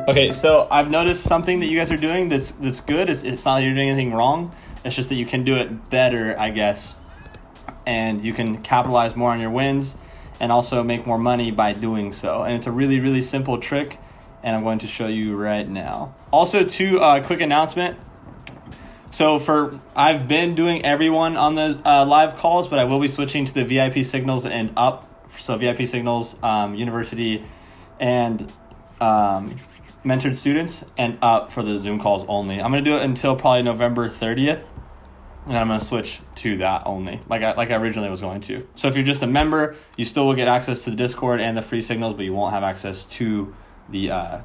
Okay, so I've noticed something that you guys are doing that's good. It's not that you're doing anything wrong. It's just that you can do it better, I guess. And you can capitalize more on your wins and also make more money by doing so. And it's a really, really simple trick, and I'm going to show you right now. Also, quick announcement. So I've been doing everyone on the live calls, but I will be switching to the VIP signals and up. So VIP signals, university, and mentored students, and up for the Zoom calls only. I'm going to do it until probably November 30th, and then I'm going to switch to that only, like I originally was going to. So if you're just a member, you still will get access to the Discord and the free signals, but you won't have access to the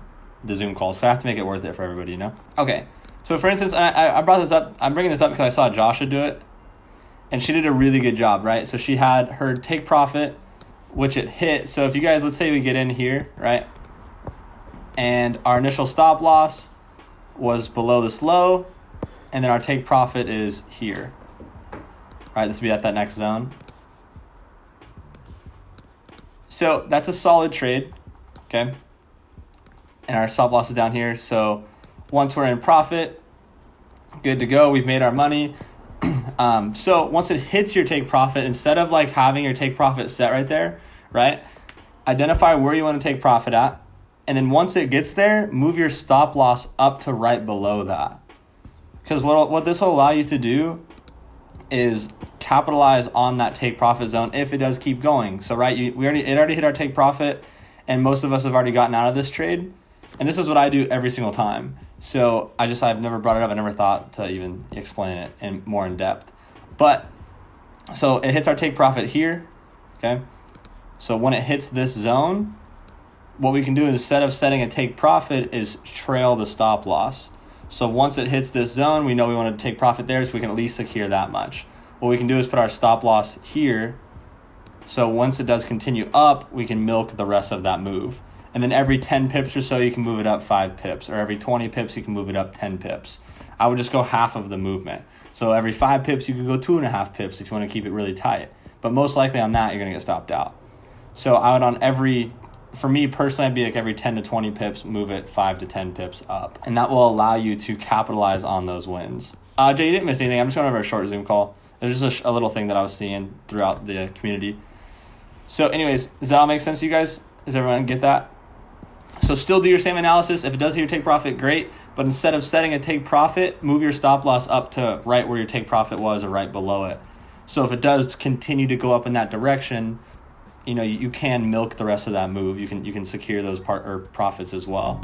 Zoom calls. So I have to make it worth it for everybody, you know? Okay, so for instance, I brought this up. I'm bringing this up because I saw Joshua do it, and she did a really good job, right? So she had her take profit, which it hit. So if you guys, let's say we get in here, right? And our initial stop loss was below this low, and then our take profit is here. All right, this will be at that next zone. So that's a solid trade, okay? And our stop loss is down here. So once we're in profit, good to go. We've made our money. So once it hits your take profit, instead of like having your take profit set right there, right? Identify where you want to take profit at. And then once it gets there, move your stop loss up to right below that. Because what this will allow you to do is capitalize on that take profit zone if it does keep going. So right, it already hit our take profit, and most of us have already gotten out of this trade. And this is what I do every single time. So I've never brought it up. I never thought to even explain it more in depth. But so it hits our take profit here, okay? So when it hits this zone, what we can do is, instead of setting a take profit, is trail the stop loss. So once it hits this zone, we know we want to take profit there, so we can at least secure that much. What we can do is put our stop loss here. So once it does continue up, we can milk the rest of that move. And then every 10 pips or so, you can move it up 5 pips. Or every 20 pips, you can move it up 10 pips. I would just go half of the movement. So every 5 pips, you could go 2.5 pips if you want to keep it really tight. But most likely on that, you're going to get stopped out. So I would for me personally, I'd be like every 10 to 20 pips, move it 5 to 10 pips up. And that will allow you to capitalize on those wins. Jay, you didn't miss anything. I'm just going over a short Zoom call. There's just a little thing that I was seeing throughout the community. So anyways, does that all make sense to you guys? Does everyone get that? So still do your same analysis. If it does hit your take profit, great. But instead of setting a take profit, move your stop loss up to right where your take profit was, or right below it. So if it does continue to go up in that direction, you know, you can milk the rest of that move. You can secure those profits as well.